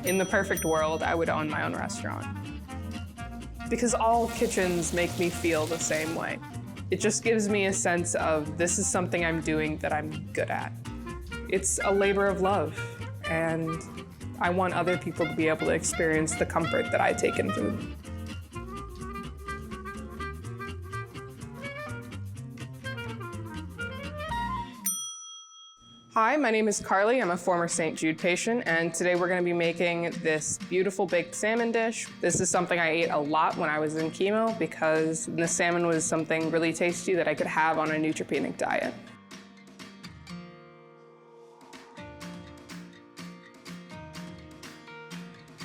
In the perfect world, I would own my own restaurant. Because all kitchens make me feel the same way. It just gives me a sense of this is something I'm doing that I'm good at. It's a labor of love, and I want other people to be able to experience the comfort that I take in food. Hi, my name is Carly. I'm a former St. Jude patient, and today we're going to be making this beautiful baked salmon dish. This is something I ate a lot when I was in chemo because the salmon was something really tasty that I could have on a neutropenic diet.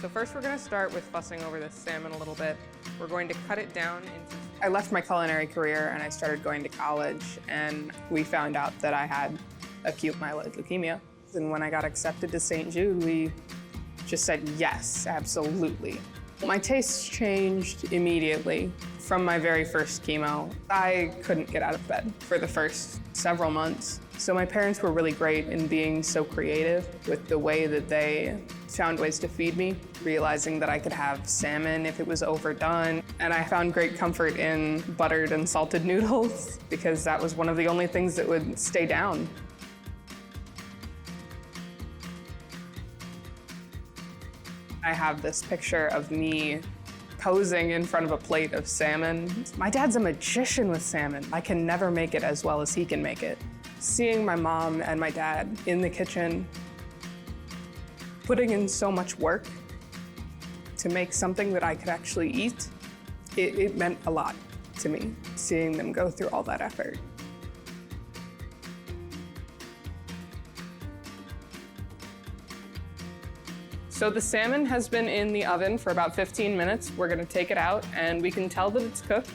So first we're going to start with fussing over this salmon a little bit. We're going to cut it down into... I left my culinary career and I started going to college, and we found out that I had acute myeloid leukemia. And when I got accepted to St. Jude, we just said yes, absolutely. My tastes changed immediately from my very first chemo. I couldn't get out of bed for the first several months. So my parents were really great in being so creative with the way that they found ways to feed me, realizing that I could have salmon if it was overdone. And I found great comfort in buttered and salted noodles because that was one of the only things that would stay down. I have this picture of me posing in front of a plate of salmon. My dad's a magician with salmon. I can never make it as well as he can make it. Seeing my mom and my dad in the kitchen, putting in so much work to make something that I could actually eat, it meant a lot to me, seeing them go through all that effort. So the salmon has been in the oven for about 15 minutes. We're gonna take it out and we can tell that it's cooked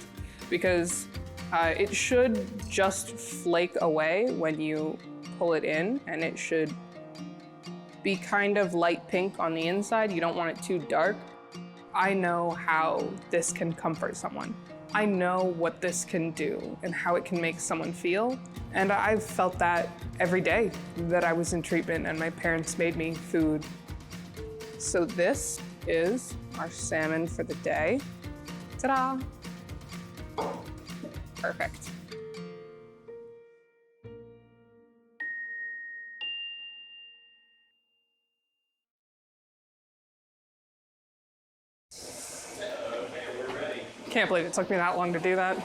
because it should just flake away when you pull it in, and it should be kind of light pink on the inside. You don't want it too dark. I know how this can comfort someone. I know what this can do and how it can make someone feel. And I've felt that every day that I was in treatment and my parents made me food. So this is our salmon for the day. Ta-da! Perfect. Can't believe it took me that long to do that.